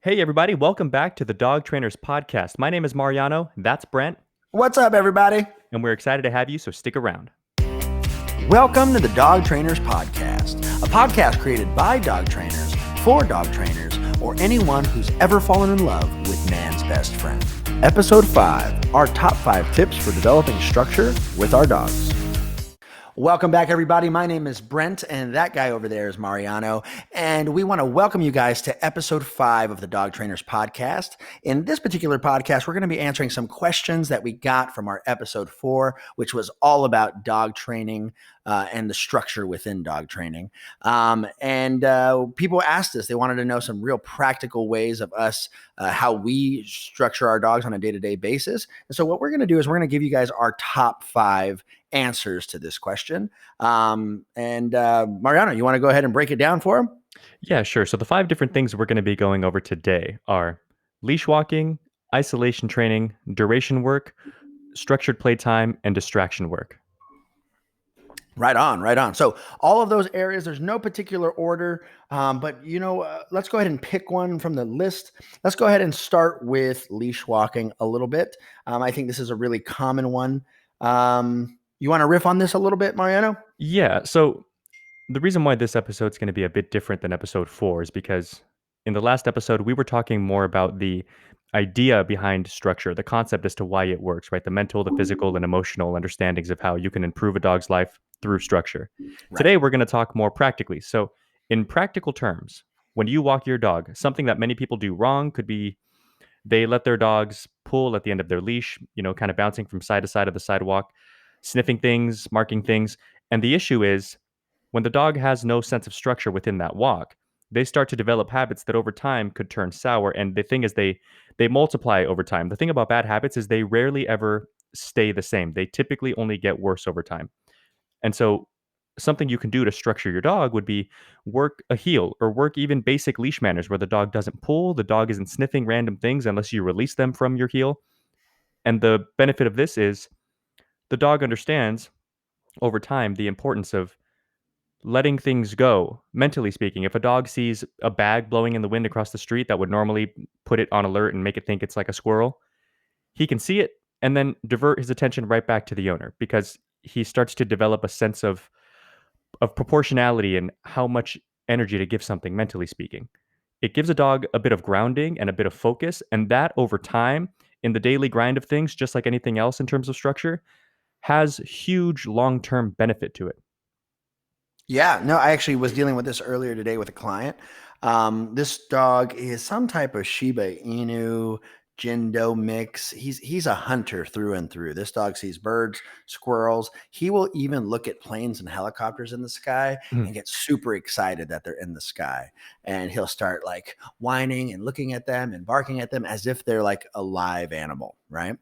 Hey, everybody, welcome back to the Dog Trainers Podcast. My name is Mariano, that's Brent, What's up, everybody? and we're excited to have you, so stick around. Welcome to the Dog Trainers Podcast, a podcast created by dog trainers, for dog trainers, or anyone who's ever fallen in love with man's best friend. Episode 5, our top 5 tips for developing structure with our dogs. Welcome back, everybody. My name is Brent, and that guy over there is Mariano. And we want to welcome you guys to episode 5 of the Dog Trainers Podcast. In this particular podcast, we're going to be answering some questions that we got from our episode 4, which was all about dog training and the structure within dog training. People asked us, they wanted to know some real practical ways of us, how we structure our dogs on a day-to-day basis. And so what we're going to do is we're going to give you guys our top 5 answers to this question. Mariano, you want to go ahead and break it down for him? Yeah, sure. So, the 5 different things we're going to be going over today are leash walking, isolation training, duration work, structured playtime, and distraction work. Right on, right on. So all of those areas, there's no particular order, but let's go ahead and pick one from the list. Let's go ahead and start with leash walking a little bit. I think this is a really common one. You want to riff on this a little bit, Mariano? Yeah, so the reason why this episode is going to be a bit different than episode 4 is because in the last episode, we were talking more about the idea behind structure, the concept as to why it works, right? The mental, the physical, and emotional understandings of how you can improve a dog's life through structure. Right. Today, we're going to talk more practically. So, in practical terms, when you walk your dog, something that many people do wrong could be they let their dogs pull at the end of their leash, kind of bouncing from side to side of the sidewalk, sniffing things, marking things. And the issue is when the dog has no sense of structure within that walk, they start to develop habits that over time could turn sour. And the thing is, they multiply over time. The thing about bad habits is they rarely ever stay the same. They typically only get worse over time. And so something you can do to structure your dog would be work a heel or work even basic leash manners where the dog doesn't pull, the dog isn't sniffing random things unless you release them from your heel. And the benefit of this is the dog understands over time the importance of letting things go. Mentally speaking, if a dog sees a bag blowing in the wind across the street that would normally put it on alert and make it think it's like a squirrel, he can see it and then divert his attention right back to the owner because he starts to develop a sense of proportionality and how much energy to give something mentally speaking. It gives a dog a bit of grounding and a bit of focus, and that over time in the daily grind of things, just like anything else in terms of structure, has huge long-term benefit to it. Yeah, no, I actually was dealing with this earlier today with a client. This dog is some type of Shiba Inu Jindo mix. He's a hunter through and through. This dog sees birds, squirrels. He will even look at planes and helicopters in the sky Mhm. and get super excited that they're in the sky. And he'll start like whining and looking at them and barking at them as if they're like a live animal, right?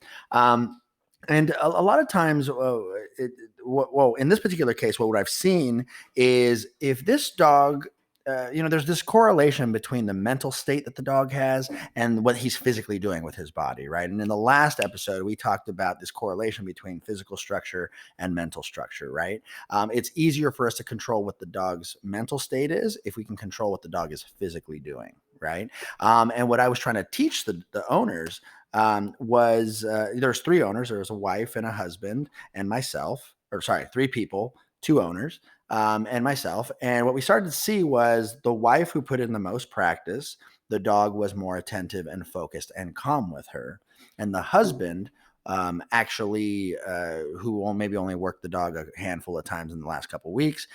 And a lot of times, well, in this particular case, what I've seen is if this dog, there's this correlation between the mental state that the dog has and what he's physically doing with his body, right? And in the last episode, we talked about this correlation between physical structure and mental structure, right? It's easier for us to control what the dog's mental state is if we can control what the dog is physically doing, right? And what I was trying to teach the owners was there's 3 owners. There was a wife and a husband and myself, or sorry, 3 people, 2 owners, and myself. And what we started to see was the wife who put in the most practice, the dog was more attentive and focused and calm with her. And the husband who will maybe only worked the dog a handful of times in the last couple of weeks.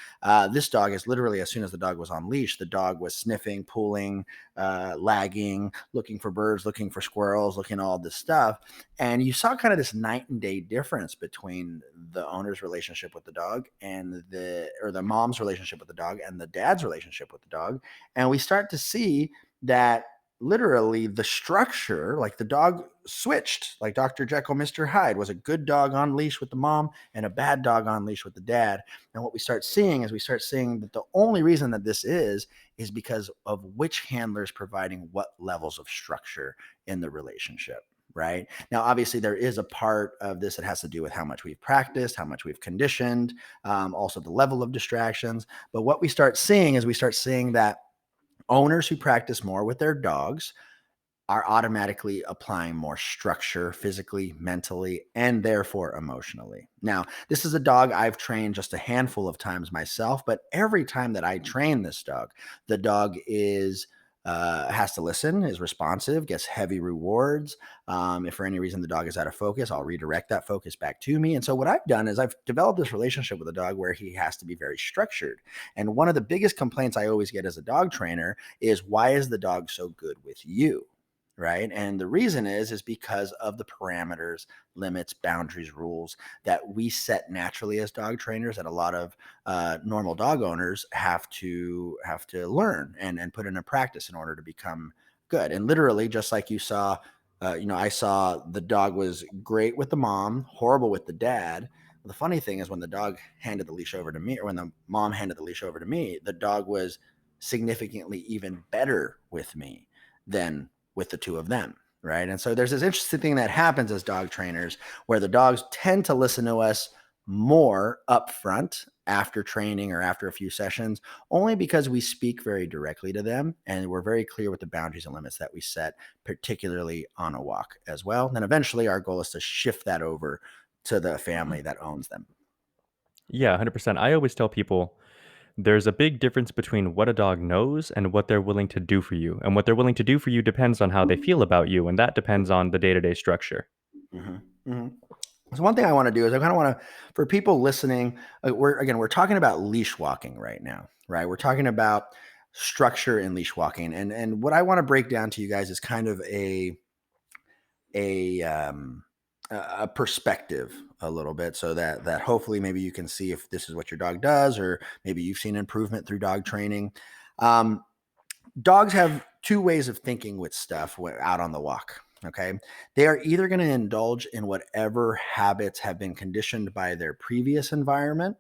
This dog is literally, as soon as the dog was on leash, the dog was sniffing, pulling, lagging, looking for birds, looking for squirrels, looking at all this stuff. And you saw kind of this night and day difference between the owner's relationship with the dog and the mom's relationship with the dog and the dad's relationship with the dog. And we start to see that literally the structure, like the dog switched, like Dr. Jekyll, Mr. Hyde was a good dog on leash with the mom and a bad dog on leash with the dad. And what we start seeing that the only reason that this is because of which handler is providing what levels of structure in the relationship. Right now, obviously, there is a part of this that has to do with how much we've practiced, how much we've conditioned, also the level of distractions. But what we start seeing is that owners who practice more with their dogs are automatically applying more structure physically, mentally, and therefore emotionally. Now, this is a dog I've trained just a handful of times myself, but every time that I train this dog, the dog is has to listen, is responsive, gets heavy rewards. If for any reason the dog is out of focus, I'll redirect that focus back to me. And so, what I've done is I've developed this relationship with a dog where he has to be very structured. And one of the biggest complaints I always get as a dog trainer is, why is the dog so good with you? Right. And the reason is because of the parameters, limits, boundaries, rules that we set naturally as dog trainers, that a lot of normal dog owners have to learn and put into practice in order to become good. And literally, just like you saw, I saw the dog was great with the mom, horrible with the dad. The funny thing is, when the dog handed the leash over to me, or when the mom handed the leash over to me, the dog was significantly even better with me than with the two of them. Right. And so there's this interesting thing that happens as dog trainers where the dogs tend to listen to us more upfront after training or after a few sessions, only because we speak very directly to them and we're very clear with the boundaries and limits that we set, particularly on a walk as well. Then eventually our goal is to shift that over to the family that owns them. Yeah, 100%. I always tell people there's a big difference between what a dog knows and what they're willing to do for you. And what they're willing to do for you depends on how they feel about you, and that depends on the day to day structure. Hmm. Hmm. So one thing I want to do is I kind of want to, for people listening, we're talking about leash walking right now, right? We're talking about structure in leash walking, and what I want to break down to you guys is kind of a um, a perspective a little bit, so that hopefully maybe you can see if this is what your dog does, or maybe you've seen improvement through dog training. Um, Dogs have two ways of thinking with stuff out on the walk. Okay. They are either going to indulge in whatever habits have been conditioned by their previous environment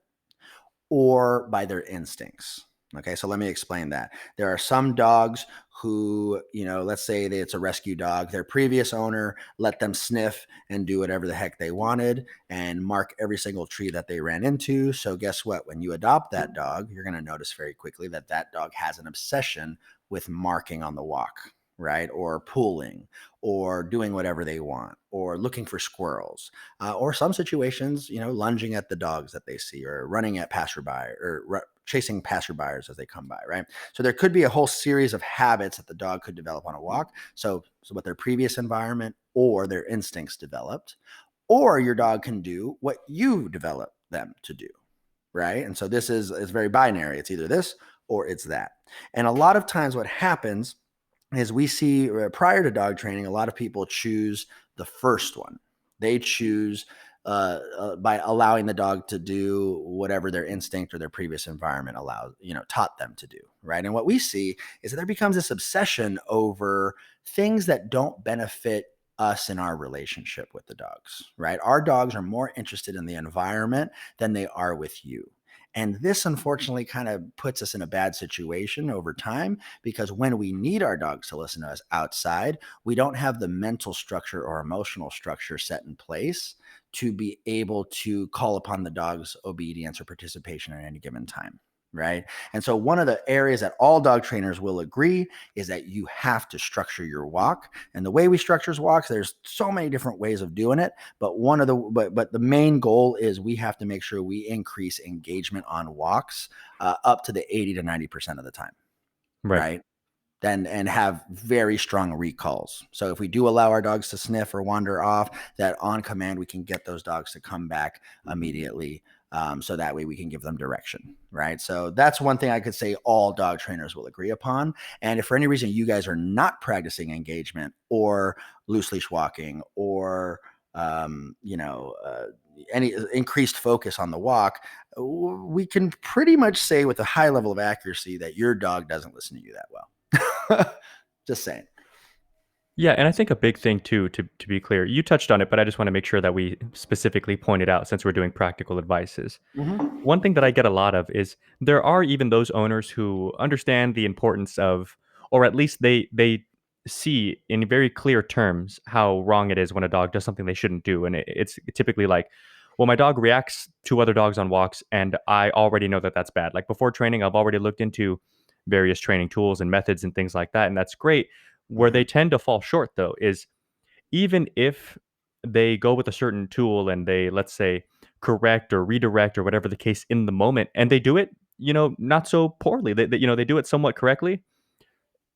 or by their instincts. Okay, so let me explain that. There are some dogs who, let's say that it's a rescue dog. Their previous owner let them sniff and do whatever the heck they wanted and mark every single tree that they ran into. So, guess what? When you adopt that dog, you're going to notice very quickly that that dog has an obsession with marking on the walk, right? Or pulling, or doing whatever they want, or looking for squirrels, or some situations, lunging at the dogs that they see, or running at passerby, or chasing passerbyers as they come by, right? So there could be a whole series of habits that the dog could develop on a walk. So what their previous environment or their instincts developed, or your dog can do what you develop them to do, right? And so this is very binary. It's either this or it's that. And a lot of times what happens is we see prior to dog training, a lot of people choose the first one. They choose by allowing the dog to do whatever their instinct or their previous environment taught them to do, right? And what we see is that there becomes this obsession over things that don't benefit us in our relationship with the dogs, right? Our dogs are more interested in the environment than they are with you. And this unfortunately kind of puts us in a bad situation over time, because when we need our dogs to listen to us outside, we don't have the mental structure or emotional structure set in place to be able to call upon the dog's obedience or participation at any given time. Right. And so, one of the areas that all dog trainers will agree is that you have to structure your walk. And the way we structure walks, there's so many different ways of doing it. But the main goal is we have to make sure we increase engagement on walks up to the 80 to 90% of the time. Right. Right. Then and have very strong recalls. So if we do allow our dogs to sniff or wander off, that on command we can get those dogs to come back immediately. So that way we can give them direction, right? So that's one thing I could say all dog trainers will agree upon. And if for any reason you guys are not practicing engagement or loose leash walking, or any increased focus on the walk, we can pretty much say with a high level of accuracy that your dog doesn't listen to you that well. Just saying. Yeah, and I think a big thing too, to be clear, you touched on it, but I just want to make sure that we specifically point it out since we're doing practical advices. Hmm. One thing that I get a lot of is there are even those owners who understand the importance of, or at least they see in very clear terms how wrong it is when a dog does something they shouldn't do, and it's typically like, well, my dog reacts to other dogs on walks, and I already know that that's bad. Like before training, I've already looked into various training tools and methods and things like that, and that's great. Where Hmm. they tend to fall short, though, is even if they go with a certain tool and they, let's say, correct or redirect or whatever the case in the moment, and they do it, not so poorly. They do it somewhat correctly,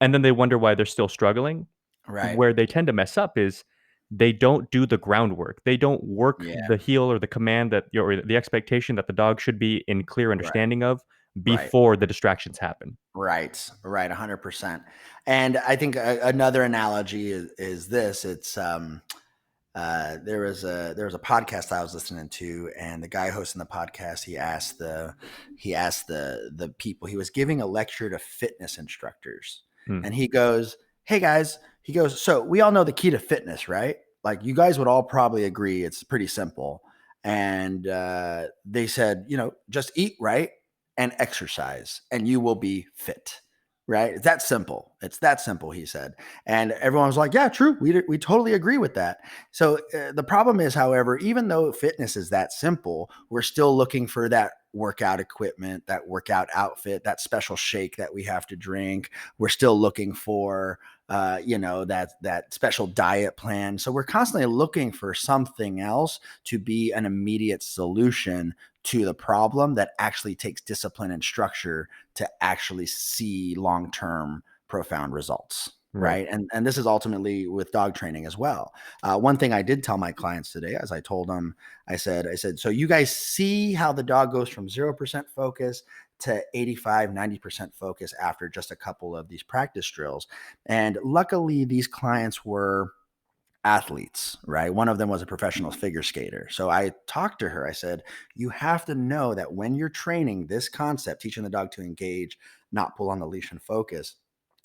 and then they wonder why they're still struggling. Right. Where they tend to mess up is they don't do the groundwork. They don't work Yeah. the heel or the command or the expectation that the dog should be in clear Right. understanding of Right. before the distractions happen. Right, right, 100%. And I think another analogy is this. It's there was a podcast I was listening to, and the guy hosting the podcast, he asked the people, he was giving a lecture to fitness instructors, Mm, and he goes, "Hey guys," he goes, "So we all know the key to fitness, right? Like you guys would all probably agree it's pretty simple." And they said, just eat right and exercise, and you will be fit. Right? It's that simple. It's that simple, he said. And everyone was like, "Yeah, true. We totally agree with that." So the problem is, however, even though fitness is that simple, we're still looking for that workout equipment, that workout outfit, that special shake that we have to drink. We're still looking for, that special diet plan. So we're constantly looking for something else to be an immediate solution to the problem that actually takes discipline and structure to actually see long term profound results. right. Right. And this is ultimately with dog training as well. One thing I did tell my clients today, as I told them, I said, so you guys see how the dog goes from 0% focus to 85, 90% focus after just a couple of these practice drills. And luckily, these clients were athletes, right? One of them was a professional figure skater. So I talked to her. I said, you have to know that when you're training this concept, teaching the dog to engage, not pull on the leash and focus,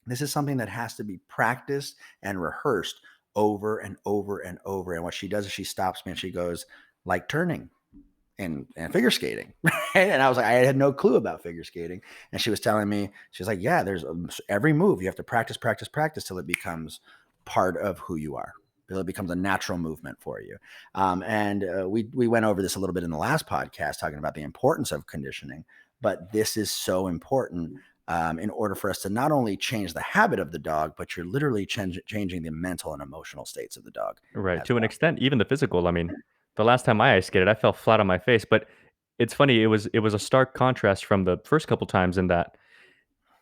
this is something that has to be practiced and rehearsed over and over and over. And what she does is she stops me and she goes, like turning and figure skating. Right? And I was like, I had no clue about figure skating. And she was telling me, she was like, yeah, there's every move you have to practice, practice, practice till it becomes part of who you are. Till it becomes a natural movement for you. And we went over this a little bit in the last podcast, talking about the importance of conditioning. But this is so important in order for us to not only change the habit of the dog, but you're literally changing the mental and emotional states of the dog Right, as to an well. extent, even the physical. I mean, the last time I ice skated, I fell flat on my face, but it's funny, it was a stark contrast from the first couple times in that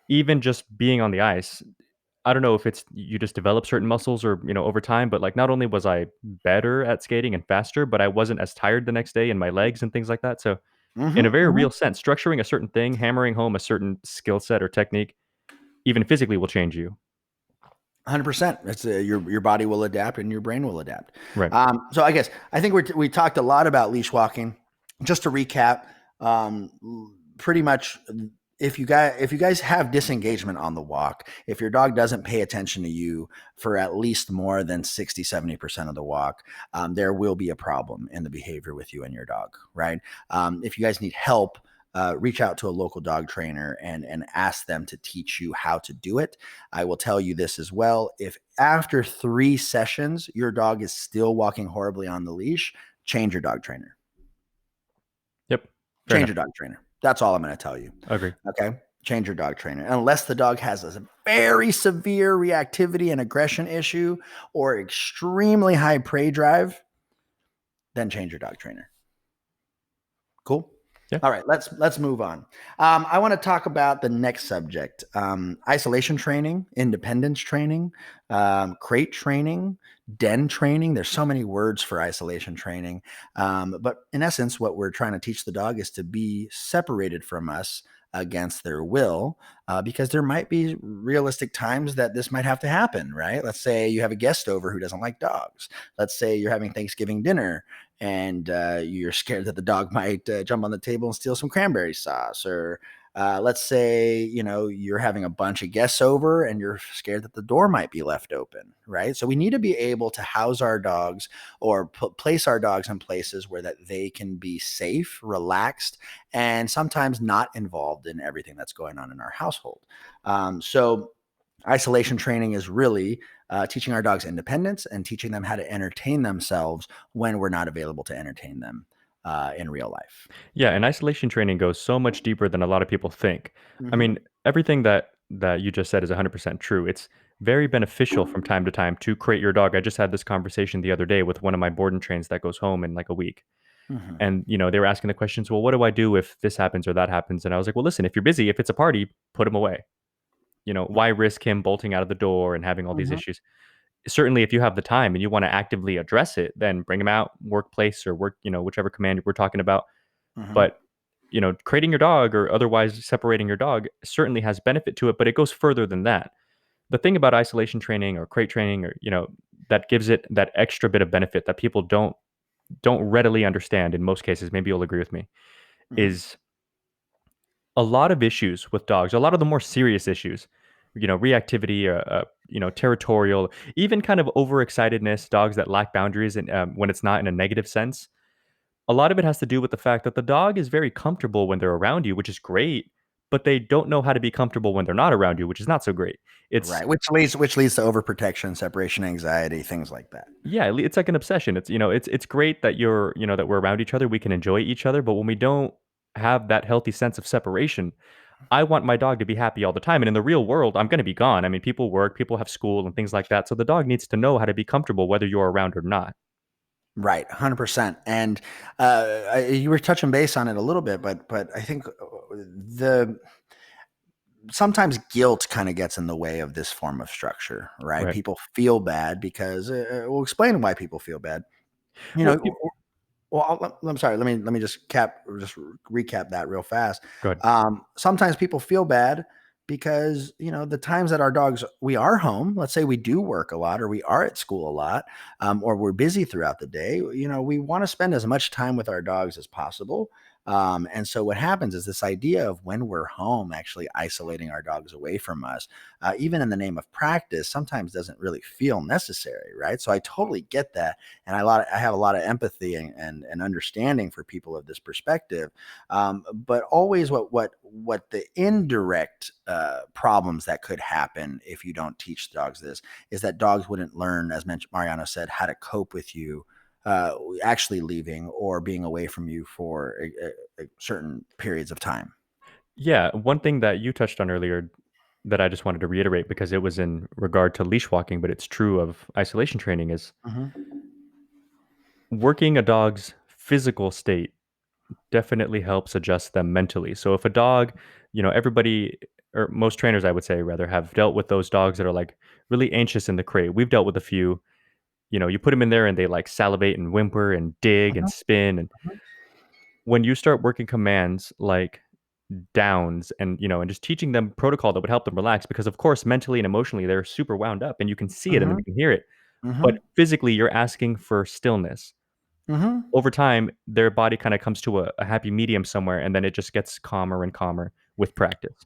even just being on the ice, I don't know if it's you just develop certain muscles or, over time, but, like, not only was I better at skating and faster, but I wasn't as tired the next day in my legs and things like that, so in a Hmm. very Hmm. real sense, structuring a certain thing, hammering home a certain skill set or technique, even physically will change you. 100%. It's your body will adapt and your brain will adapt. Right. So I think we talked a lot about leash walking. Just to recap, pretty much, if you guys have disengagement on the walk, if your dog doesn't pay attention to you for at least more than 60-70% of the walk, there will be a problem in the behavior with you and your dog. Right. If you guys need help, reach out to a local dog trainer and ask them to teach you how to do it. I will tell you this as well. If after 3 sessions your dog is still walking horribly on the leash, change your dog trainer. Yep. Fair Change enough. your dog trainer. That's all I'm going to tell you. Agree. Okay. Change your dog trainer. Unless the dog has a very severe reactivity and aggression issue or extremely high prey drive, then change your dog trainer. Cool. Yeah. All right, let's move on. I want to talk about the next subject: isolation training, independence training, crate training, den training. There's so many words for isolation training, but in essence, what we're trying to teach the dog is to be separated from us against their will, because there might be realistic times that this might have to happen. Right? Let's say you have a guest over who doesn't like dogs. Let's say you're having Thanksgiving dinner and you're scared that the dog might jump on the table and steal some cranberry sauce, or let's say you're having a bunch of guests over and you're scared that the door might be left open. Right, so we need to be able to house our dogs or place our dogs in places where that they can be safe, relaxed, and sometimes not involved in everything that's going on in our household. So isolation training is really teaching our dogs independence and teaching them how to entertain themselves when we're not available to entertain them in real life. Yeah, and isolation training goes so much deeper than a lot of people think. I Hmm. mean, everything that you just said is 100% true. It's very beneficial from time to time to crate your dog. I just had this conversation the other day with one of my board and trains that goes home in like a week. Hmm. And, they were asking the questions, well, what do I do if this happens or that happens? And I was like, well, listen, if you're busy, if it's a party, put him away. Why risk him bolting out of the door and having all these Hmm. issues? Certainly, if you have the time and you want to actively address it, then bring him out, workplace or work, whichever command we're talking about. Hmm. But, creating your dog or otherwise separating your dog certainly has benefit to it, but it goes further than that. The thing about isolation training or crate training or, that gives it that extra bit of benefit that people don't readily understand in most cases, maybe you'll agree with me, Hmm. is a lot of issues with dogs, a lot of the more serious issues, reactivity, territorial, even kind of overexcitedness, dogs that lack boundaries, and when it's not in a negative sense. A lot of it has to do with the fact that the dog is very comfortable when they're around you, which is great, but they don't know how to be comfortable when they're not around you, which is not so great. It's Right. Which leads to overprotection, separation anxiety, things like that. Yeah, it's like an obsession. It's great that that we're around each other, we can enjoy each other, but when we don't have that healthy sense of separation, I want my dog to be happy all the time. And in the real world, I'm going to be gone. I mean, people work, people have school and things like that. So the dog needs to know how to be comfortable whether you're around or not. Right, 100%. And you were touching base on it a little bit, but I think the sometimes guilt kind of gets in the way of this form of structure, right? Right. People feel bad because we'll explain why people feel bad. You Well, know, well, I'm sorry. Let me just recap that real fast. go ahead. Sometimes people feel bad because the times that our dogs we are home. Let's say we do work a lot, or we are at school a lot, or we're busy throughout the day. We want to spend as much time with our dogs as possible. And so what happens is this idea of when we're home, actually isolating our dogs away from us, even in the name of practice, sometimes doesn't really feel necessary, right? So I totally get that, and I have a lot of empathy and understanding for people of this perspective. But always what the indirect problems that could happen if you don't teach dogs this is that dogs wouldn't learn, as Mariano said, how to cope with you actually leaving or being away from you for certain periods of time. Yeah. One thing that you touched on earlier that I just wanted to reiterate because it was in regard to leash walking, but it's true of isolation training is Hmm. working a dog's physical state definitely helps adjust them mentally. So if a dog, everybody or most trainers, I would say, rather, have dealt with those dogs that are like really anxious in the crate. We've dealt with a few. You put them in there and they like salivate and whimper and dig and spin. And when you start working commands like downs and just teaching them protocol that would help them relax, because of course, mentally and emotionally, they're super wound up and you can see it and Hmm. you can hear it. But Hmm. physically, you're asking for stillness. Hmm. Over time, their body kind of comes to a happy medium somewhere, and then it just gets calmer and calmer with practice.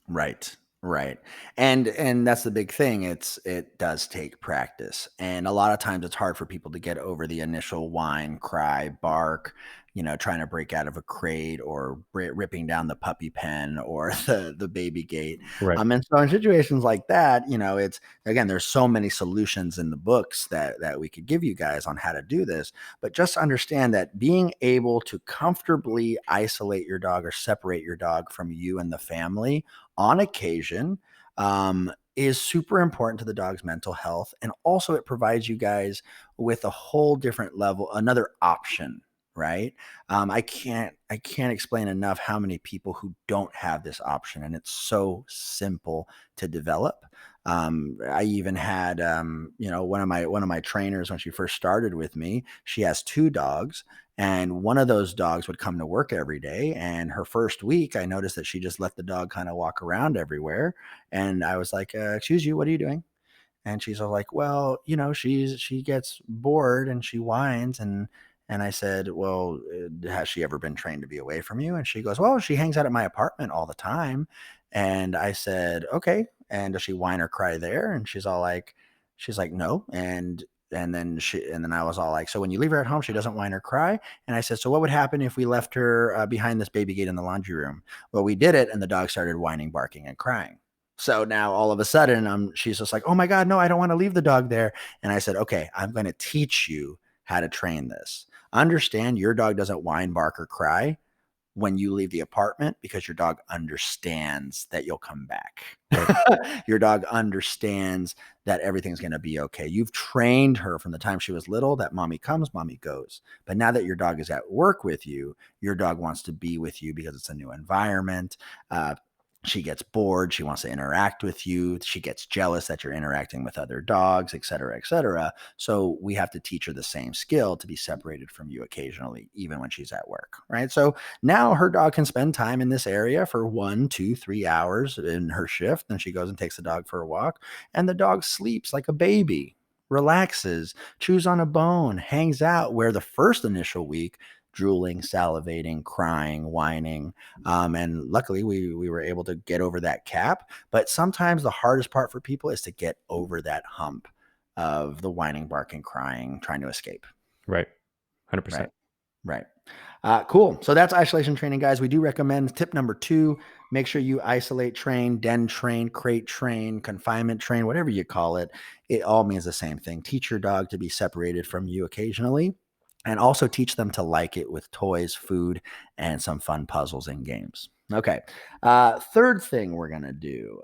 Right. Right. And that's the big thing. It does take practice. And a lot of times it's hard for people to get over the initial whine, cry, bark, trying to break out of a crate or ripping down the puppy pen or the baby gate. Right. And so in situations like that, it's again, there's so many solutions in the books that we could give you guys on how to do this. But just understand that being able to comfortably isolate your dog or separate your dog from you and the family on occasion is super important to the dog's mental health. And also, it provides you guys with a whole different level, another option. Right. I can't explain enough how many people who don't have this option, and it's so simple to develop. I even had, one of my trainers when she first started with me. She has two dogs, and one of those dogs would come to work every day. And her first week, I noticed that she just let the dog kind of walk around everywhere. And I was like, "Excuse you, what are you doing?" And she's all like, "Well, she gets bored and she whines." And I said, "Well, has she ever been trained to be away from you?" And she goes, "Well, she hangs out at my apartment all the time." And I said, "Okay. And does she whine or cry there?" And she's like, "No." And then I was all like, "So when you leave her at home, she doesn't whine or cry?" And I said, "So what would happen if we left her behind this baby gate in the laundry room?" Well, we did it, and the dog started whining, barking, and crying. So now all of a sudden, she's just like, "Oh my God, no, I don't want to leave the dog there." And I said, "Okay, I'm going to teach you how to train this. Understand your dog doesn't whine, bark, or cry when you leave the apartment because your dog understands that you'll come back. Right. Your dog understands that everything's going to be okay. You've trained her from the time she was little that mommy comes, mommy goes. But now that your dog is at work with you, your dog wants to be with you because it's a new environment. She gets bored. She wants to interact with you. She gets jealous that you're interacting with other dogs, et cetera, et cetera. So we have to teach her the same skill to be separated from you occasionally, even when she's at work, right? So now her dog can spend time in this area for 1, 2, 3 hours in her shift. Then she goes and takes the dog for a walk, and the dog sleeps like a baby, relaxes, chews on a bone, hangs out, where the first initial week, drooling, salivating, crying, whining. And luckily, we were able to get over that cap. But sometimes the hardest part for people is to get over that hump of the whining, barking, crying, trying to escape. Right. 100%. Right. Right. Cool. So that's isolation training, guys. We do recommend tip number 2, make sure you isolate train, den train, crate train, confinement train, whatever you call it. It all means the same thing. Teach your dog to be separated from you occasionally, and also teach them to like it with toys, food, and some fun puzzles and games. Okay. Third thing we're going to do,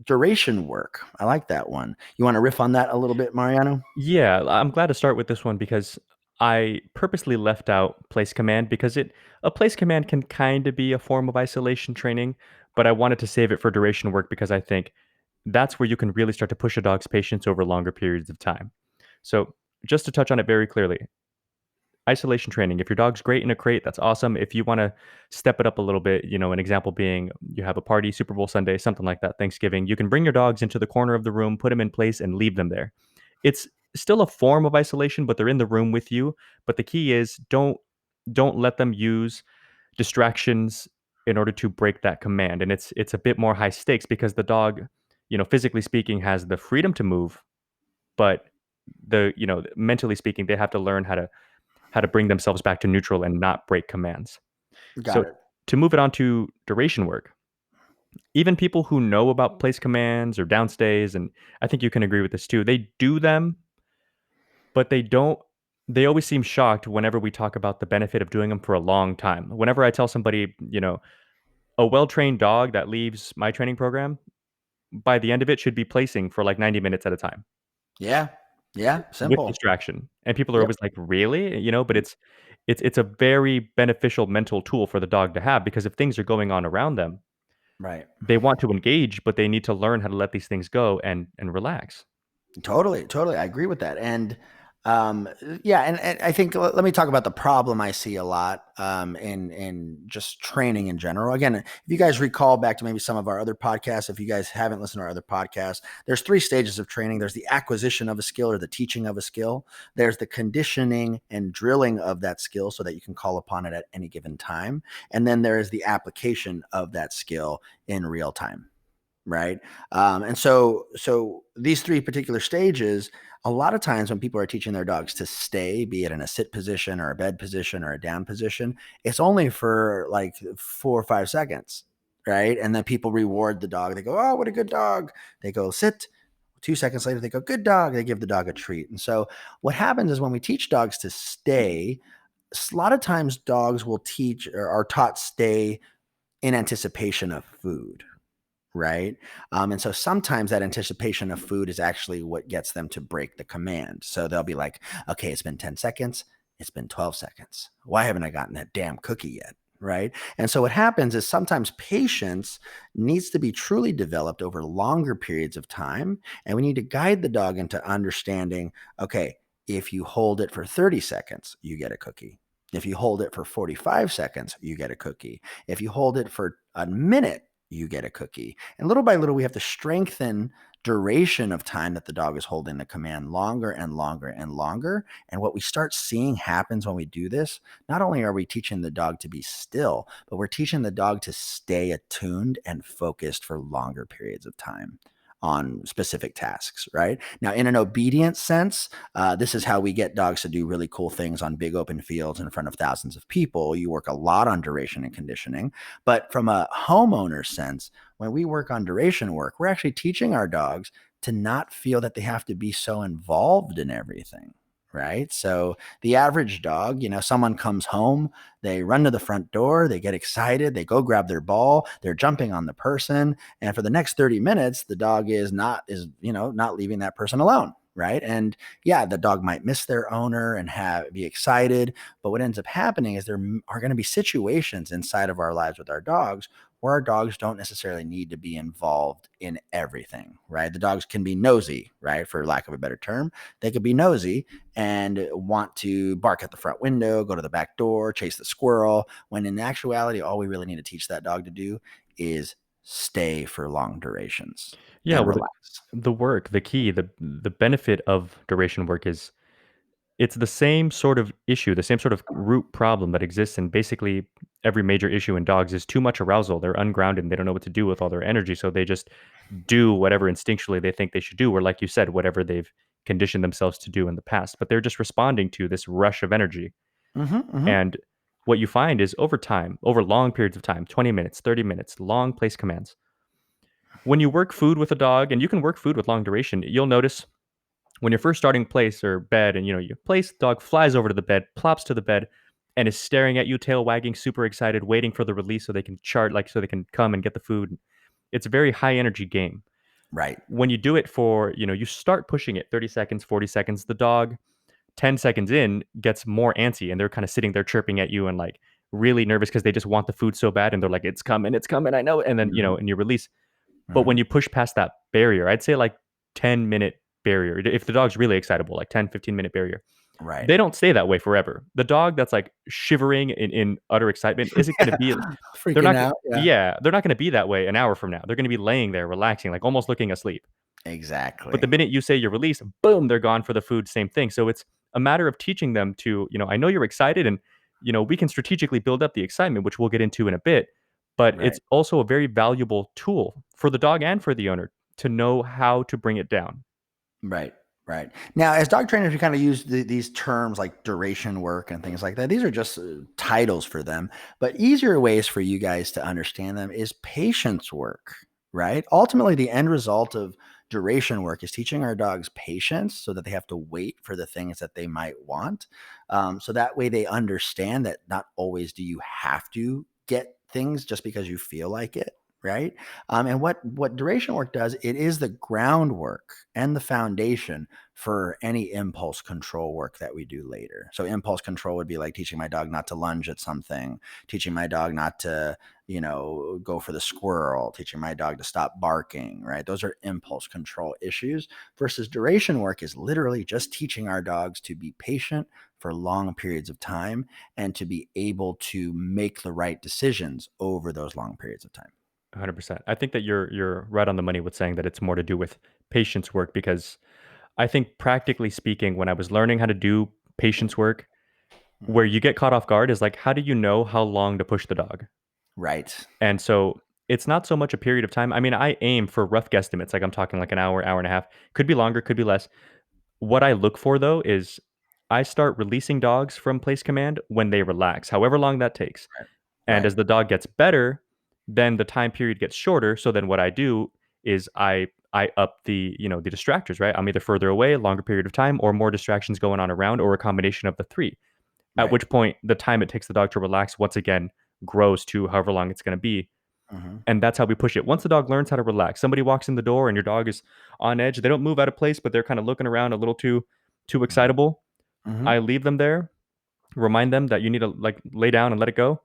duration work. I like that one. You want to riff on that a little bit, Mariano? Yeah, I'm glad to start with this one because I purposely left out place command because a place command can kind of be a form of isolation training, but I wanted to save it for duration work because I think that's where you can really start to push a dog's patience over longer periods of time. So, just to touch on it very clearly, isolation training. If your dog's great in a crate, that's awesome. If you want to step it up a little bit, an example being you have a party, Super Bowl Sunday, something like that, Thanksgiving, you can bring your dogs into the corner of the room, put them in place, and leave them there. It's still a form of isolation, but they're in the room with you. But the key is don't let them use distractions in order to break that command. And it's a bit more high stakes because the dog, physically speaking, has the freedom to move, but mentally speaking, they have to learn how to bring themselves back to neutral and not break commands. Got So it. to move it on to duration work, even people who know about place commands or downstays, and I think you can agree with this too, they do them, but they always seem shocked whenever we talk about the benefit of doing them for a long time. Whenever I tell somebody, a well-trained dog that leaves my training program, by the end of it should be placing for like 90 minutes at a time Yeah. Yeah. with Simple. distraction. And people are Yep. always like, "Really?" But it's a very beneficial mental tool for the dog to have because if things are going on around them, Right. they want to engage, but they need to learn how to let these things go and relax. Totally, totally. I agree with that. And yeah, and I think let me talk about the problem I see a lot in just training in general. Again, if you guys recall back to maybe some of our other podcasts, if you guys haven't listened to our other podcasts, there's 3 stages of training. There's the acquisition of a skill or the teaching of a skill. There's the conditioning and drilling of that skill so that you can call upon it at any given time. And then there is the application of that skill in real time. Right. And so these 3 particular stages, a lot of times when people are teaching their dogs to stay, be it in a sit position or a bed position or a down position, it's only for like 4 or 5 seconds. Right. And then people reward the dog. They go, "Oh, what a good dog." They go sit. 2 seconds later, they go, "Good dog." They give the dog a treat. And so what happens is when we teach dogs to stay, a lot of times dogs will teach or are taught stay in anticipation of food. Right. And so sometimes that anticipation of food is actually what gets them to break the command. So they'll be like, "Okay, it's been 10 seconds. It's been 12 seconds. Why haven't I gotten that damn cookie yet?" Right. And so what happens is sometimes patience needs to be truly developed over longer periods of time. And we need to guide the dog into understanding, okay, if you hold it for 30 seconds, you get a cookie. If you hold it for 45 seconds, you get a cookie. If you hold it for a minute, you get a cookie. And little by little, we have to strengthen duration of time that the dog is holding the command longer and longer and longer. And what we start seeing happens when we do this, not only are we teaching the dog to be still, but we're teaching the dog to stay attuned and focused for longer periods of time on specific tasks, right? Now, in an obedience sense, this is how we get dogs to do really cool things on big open fields in front of thousands of people. You work a lot on duration and conditioning. But from a homeowner sense, when we work on duration work, we're actually teaching our dogs to not feel that they have to be so involved in everything, right? So the average dog, someone comes home, they run to the front door, they get excited, they go grab their ball, they're jumping on the person, and for the next 30 minutes, the dog is not leaving that person alone, right? And yeah, the dog might miss their owner and be excited, but what ends up happening is there are going to be situations inside of our lives with our dogs where our dogs don't necessarily need to be involved in everything, right? The dogs can be nosy, right? For lack of a better term, they could be nosy and want to bark at the front window, go to the back door, chase the squirrel, when in actuality, all we really need to teach that dog to do is stay for long durations Yeah, and well, relax. the work, the key, the benefit of duration work is it's the same sort of issue, the same sort of root problem that exists in basically every major issue in dogs is too much arousal. They're ungrounded and they don't know what to do with all their energy, so they just do whatever instinctually they think they should do, or like you said, whatever they've conditioned themselves to do in the past. But they're just responding to this rush of energy. Hmm. Hmm. And what you find is over time, over long periods of time, 20 minutes, 30 minutes, long place commands. When you work food with a dog, and you can work food with long duration, you'll notice when you're first starting place or bed and you place, the dog flies over to the bed, plops to the bed, and is staring at you, tail wagging, super excited, waiting for the release so they can chart, like so they can come and get the food. It's a very high energy game. Right. When you do it for, you start pushing it 30 seconds, 40 seconds, the dog 10 seconds in gets more antsy and they're kind of sitting there chirping at you and like really nervous because they just want the food so bad and they're like, it's coming, I know it. And then, Hmm. and you release. But Hmm. when you push past that barrier, I'd say like 10-minute barrier, if the dog's really excitable, like 10, 15-minute barrier, Right. they don't stay that way forever. The dog that's like shivering in utter excitement isn't going to be, they're Freaking not, out. Yeah. yeah, they're not going to be that way an hour from now. They're going to be laying there relaxing, like almost looking asleep. But the Exactly. minute you say you're released, boom, they're gone for the food, same thing. So it's a matter of teaching them to, I know you're excited and, we can strategically build up the excitement, which we'll get into in a bit. But it's Right. also a very valuable tool for the dog and for the owner to know how to bring it down. Right. Right. Now, as dog trainers, we kind of use these terms like duration work and things like that. These are just titles for them, but easier ways for you guys to understand them is patience work, right? Ultimately, the end result of duration work is teaching our dogs patience so that they have to wait for the things that they might want. So that way they understand that not always do you have to get things just because you feel like it. Right. And what duration work does, it is the groundwork and the foundation for any impulse control work that we do later. So impulse control would be like teaching my dog not to lunge at something, teaching my dog not to, go for the squirrel, teaching my dog to stop barking, right? Those are impulse control issues versus duration work is literally just teaching our dogs to be patient for long periods of time and to be able to make the right decisions over those long periods of time. 100%. I think that you're right on the money with saying that it's more to do with patience work because I think practically speaking, when I was learning how to do patience work, where Mhm. you get caught off guard is like, how do you know how long to push the dog? Right. And so it's not so much a period of time. I mean, I aim for rough guesstimates, like I'm talking like an hour, hour and a half. Could be longer, could be less. What I look for though is I start releasing dogs from place command when they relax, however long that takes. Right. And Right. as the dog gets better, then the time period gets shorter. So then what I do is I up the distractors, right? I'm either further away, longer period of time, or more distractions going on around, or a combination of the three. At Right. which point the time it takes the dog to relax once again grows to however long it's going to be. Mhm. And that's how we push it. Once the dog learns how to relax, somebody walks in the door and your dog is on edge. They don't move out of place, but they're kind of looking around a little too Mhm. excitable. Mhm. I leave them there, remind them that you need to like lay down and let it go.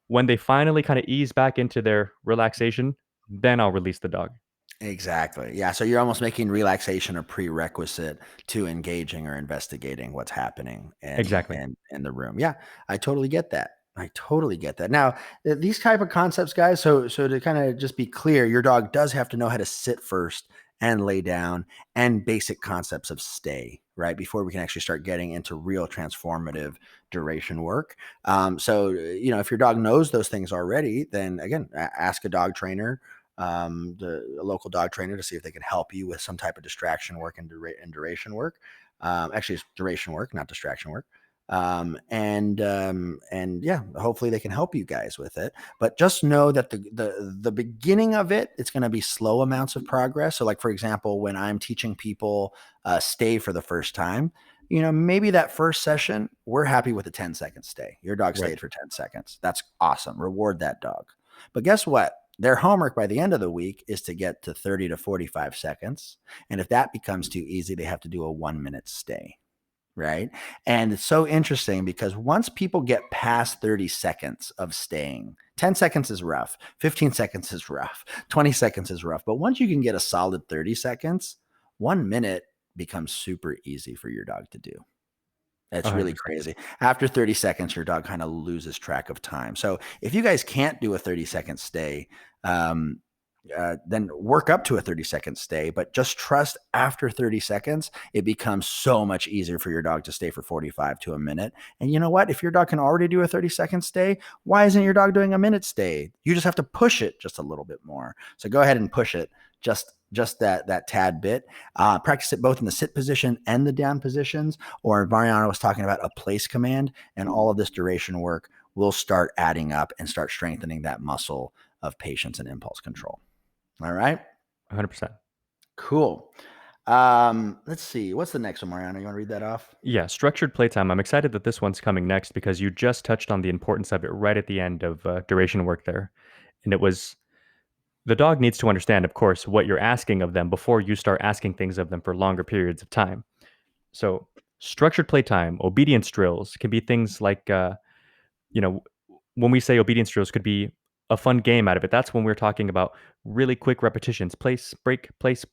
When they finally kind of ease back into their relaxation, then I'll release the dog. Exactly. Yeah. So you're almost making relaxation a prerequisite to engaging or investigating what's happening in Exactly. in the room. Yeah, I totally get that. I totally get that. Now, these type of concepts, guys. So to kind of just be clear, your dog does have to know how to sit first and lay down, and basic concepts of stay, right? Before we can actually start getting into real transformative duration work. So if your dog knows those things already, then again, ask a dog trainer, a local dog trainer, to see if they can help you with some type of distraction work and duration work. Actually, it's duration work, not distraction work. And yeah, hopefully they can help you guys with it. But just know that the beginning of it's going to be slow amounts of progress. So, like for example, when I'm teaching people stay for the first time, maybe that first session, we're happy with a 10-second stay. Your dog Right. stayed for 10 seconds. That's awesome. Reward that dog. But guess what? Their homework by the end of the week is to get to 30 to 45 seconds. And if that becomes too easy, they have to do a 1-minute stay. Right. And it's so interesting because once people get past 30 seconds of staying, 10 seconds is rough, 15 seconds is rough, 20 seconds is rough. But once you can get a solid 30 seconds, 1 minute becomes super easy for your dog to do. It's really 100%. crazy. After 30 seconds, your dog kind of loses track of time. So if you guys can't do a 30-second stay, um, then work up to a 30-second stay, but just trust after 30 seconds, it becomes so much easier for your dog to stay for 45 to a minute. And you know what? If your dog can already do a 30-second stay, why isn't your dog doing a minute stay? You just have to push it just a little bit more. So go ahead and push it just that tad bit. Practice it both in the sit position and the down positions, or Mariano was talking about a place command, and all of this duration work will start adding up and start strengthening that muscle of patience and impulse control. All right. 100%. Cool. Let's see. What's the next one, Mariano? You want to read that off? Yeah, structured playtime. I'm excited that this one's coming next because you just touched on the importance of it right at the end of duration work there. And it was the dog needs to understand, of course, what you're asking of them before you start asking things of them for longer periods of time. So, structured playtime, obedience drills can be things like, you know, when we say obedience drills could be a fun game out of it. That's when we're talking about really quick repetitions, place, break, place,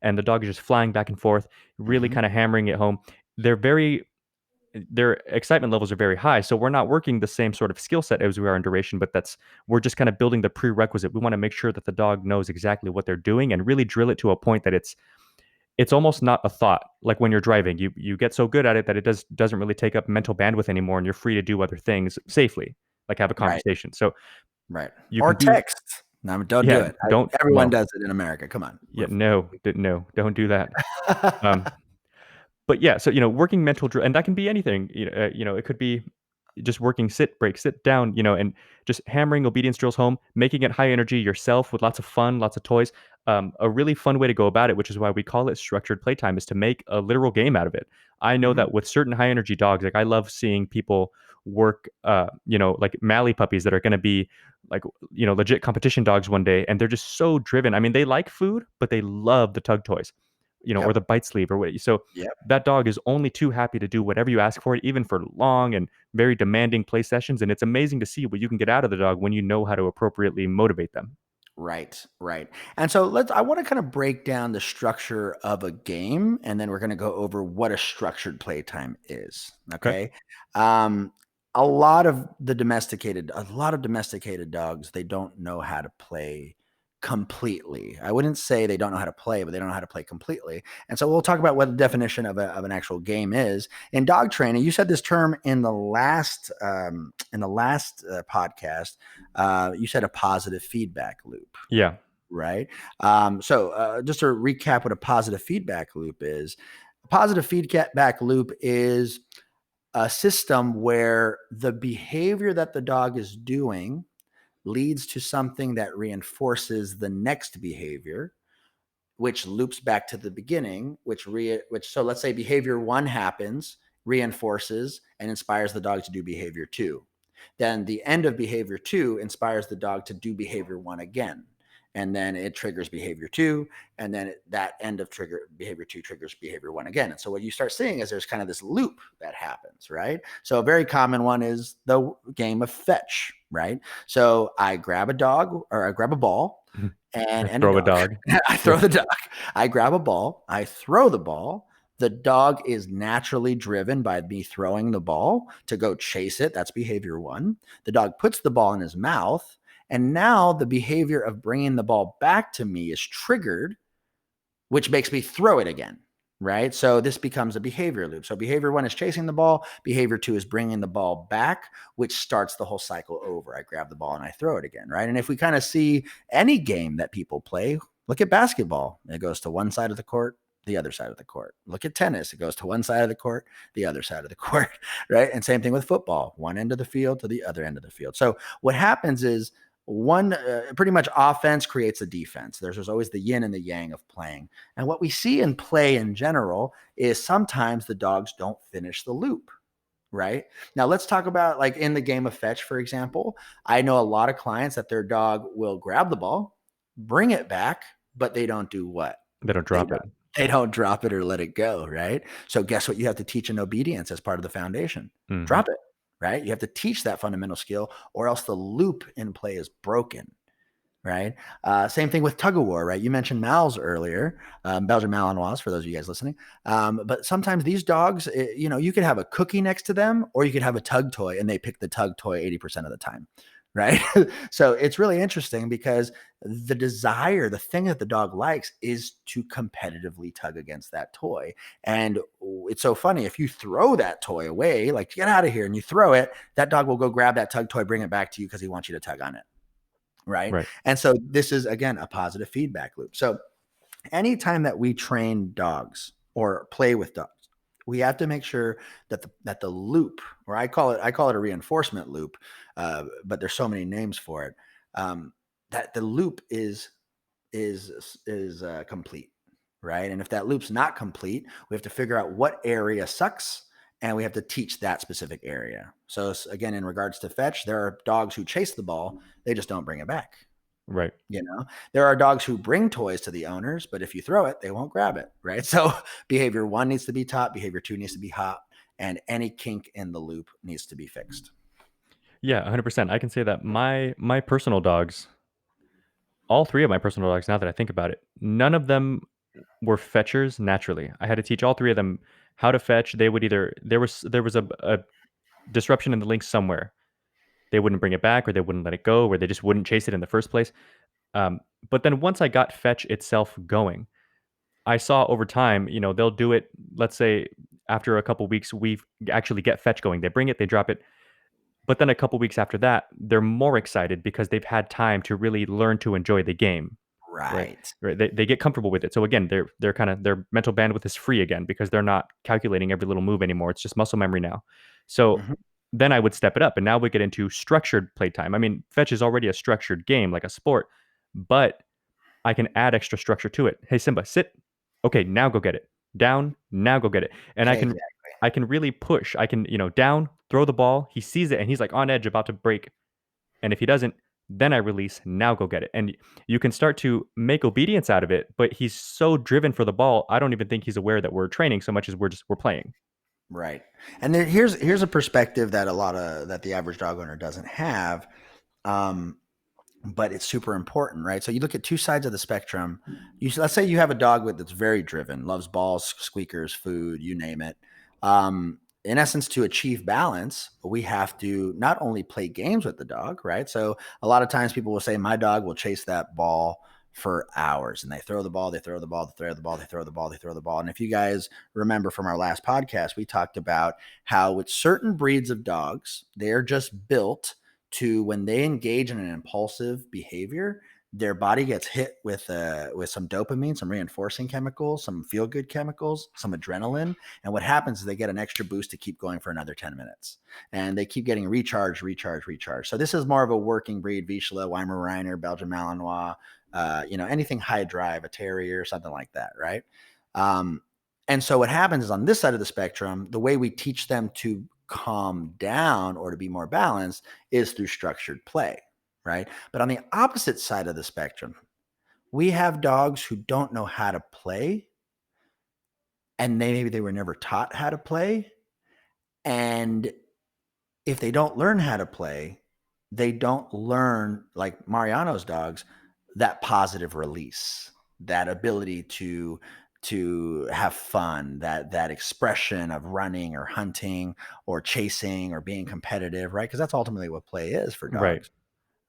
and the dog is just flying back and forth, really Mm-hmm. kind of hammering it home. They're very their excitement levels are very high. So we're not working the same sort of skill set as we are in duration, but we're just kind of building the prerequisite. We want to make sure that the dog knows exactly what they're doing and really drill it to a point that it's almost not a thought. Like when you're driving, you get so good at it that it doesn't really take up mental bandwidth anymore, and you're free to do other things safely, like have a Right. conversation. So Right. you Or can do text. No, don't do yeah, it. don't Everyone well, does it in America. Come on. yeah, no, don't do that. Um, but yeah, so working mental drill, and that can be anything. It could be just working sit, break, sit down, and just hammering obedience drills home, making it high energy yourself with lots of fun, lots of toys. A really fun way to go about it, which is why we call it structured playtime, is to make a literal game out of it. I know Mhm. that with certain high energy dogs, like I love seeing people work, like Mally puppies that are going to be like, legit competition dogs one day, and they're just so driven. I mean, they like food, but they love the tug toys, or Yep. the bite sleeve or what. So Yep. that dog is only too happy to do whatever you ask for it, even for long and very demanding play sessions. And it's amazing to see what you can get out of the dog when you know how to appropriately motivate them. Right, right. And so I want to kind of break down the structure of a game, and then we're going to go over what a structured playtime is. Okay. Okay. A lot of domesticated dogs, they don't know how to play completely. I wouldn't say they don't know how to play, but they don't know how to play completely. And so we'll talk about what the definition of an actual game is. In dog training, you said this term in the last podcast. You said a positive feedback loop, Yeah. right? So just to recap what a positive feedback loop is, a positive feedback loop is a system where the behavior that the dog is doing leads to something that reinforces the next behavior, which loops back to the beginning, which so let's say behavior one happens, reinforces and inspires the dog to do behavior two. Then the end of behavior two inspires the dog to do behavior one again. And then it triggers behavior two. And then that end of trigger behavior two triggers behavior one again. And so what you start seeing is there's kind of this loop that happens, right? So a very common one is the game of fetch, right? So I grab a dog or I grab a ball I and a throw a dog. dog. I Yeah. throw the dog. I grab a ball. I throw the ball. The dog is naturally driven by me throwing the ball to go chase it. That's behavior one. The dog puts the ball in his mouth. And now the behavior of bringing the ball back to me is triggered, which makes me throw it again. Right. So this becomes a behavior loop. So behavior one is chasing the ball. Behavior two is bringing the ball back, which starts the whole cycle over. I grab the ball and I throw it again. Right. And if we kind of see any game that people play, look at basketball. It goes to one side of the court, the other side of the court. Look at tennis. It goes to one side of the court, the other side of the court. Right. And same thing with football, one end of the field to the other end of the field. So what happens is one pretty much offense creates a defense. There's always the yin and the yang of playing. And what we see in play in general is sometimes the dogs don't finish the loop. Right now, let's talk about like in the game of fetch, for example. I know a lot of clients that their dog will grab the ball, bring it back, but they don't do what? They don't They drop don't it. they don't drop it or let it go, right? So guess what you have to teach in obedience as part of the foundation? Hmm. Drop it, right? You have to teach that fundamental skill or else the loop in play is broken, right? Same thing with tug of war, right? You mentioned Mals earlier, Belgian Malinois, for those of you guys listening. But sometimes these dogs, you could have a cookie next to them, or you could have a tug toy, and they pick the tug toy 80% of the time, right? So it's really interesting because the desire, the thing that the dog likes, is to competitively tug against that toy. And it's so funny if you throw that toy away, like get out of here, and you throw it, that dog will go grab that tug toy, bring it back to you because he wants you to tug on it. Right. Right. And so this is, again, a positive feedback loop. So anytime that we train dogs or play with dogs, we have to make sure that the loop, or I call it a reinforcement loop, but there's so many names for it, that the loop is complete, right? And if that loop's not complete, we have to figure out what area sucks, and we have to teach that specific area. So again, in regards to fetch, there are dogs who chase the ball, they just don't bring it back. Right. There are dogs who bring toys to the owners, but if you throw it, they won't grab it, right? So behavior 1 needs to be taught, behavior 2 needs to be hot, and any kink in the loop needs to be fixed. Yeah, 100%. I can say that my personal dogs, all three of my personal dogs, now that I think about it, none of them were fetchers naturally. I had to teach all three of them how to fetch. They would either there was a disruption in the link somewhere. They wouldn't bring it back, or they wouldn't let it go, or they just wouldn't chase it in the first place. But then once I got fetch itself going, I saw over time, they'll do it. Let's say after a couple weeks, we actually get fetch going. They bring it, they drop it. But then a couple weeks after that, they're more excited because they've had time to really learn to enjoy the game. Right. Right. Right. They get comfortable with it. So again, they're kind of their mental bandwidth is free again because they're not calculating every little move anymore. It's just muscle memory now. So Mhm. then I would step it up, and now we get into structured playtime. I mean, fetch is already a structured game, like a sport, but I can add extra structure to it. Hey Simba, sit. Okay, now go get it. Down, now go get it. And I can Exactly. I can really push. I can, down, throw the ball. He sees it and he's like on edge about to break. And if he doesn't, then I release, now go get it. And you can start to make obedience out of it, but he's so driven for the ball, I don't even think he's aware that we're training so much as we're playing. Right. And here's a perspective that that the average dog owner doesn't have. Um, but it's super important, right? So you look at two sides of the spectrum. Let's say you have a dog that's very driven, loves balls, squeakers, food, you name it. In essence, to achieve balance, we have to not only play games with the dog, right? So a lot of times people will say, my dog will chase that ball for hours, and they throw the ball, they throw the ball, they throw the ball, they throw the ball, they throw the ball. And if you guys remember from our last podcast, we talked about how with certain breeds of dogs, they're just built to, when they engage in an impulsive behavior, their body gets hit with some dopamine, some reinforcing chemicals, some feel good chemicals, some adrenaline, and what happens is they get an extra boost to keep going for another 10 minutes, and they keep getting recharged, recharged, recharged. So this is more of a working breed: Vizsla, Weimaraner, Belgian Malinois, anything high drive, a terrier, something like that, right? Um, and so what happens is, on this side of the spectrum, the way we teach them to calm down or to be more balanced is through structured play, right? But on the opposite side of the spectrum, we have dogs who don't know how to play, and maybe they were never taught how to play. And if they don't learn how to play, they don't learn, like Mariano's dogs, that positive release, that ability to have fun, that expression of running or hunting or chasing or being competitive, right? Because that's ultimately what play is for Right. dogs.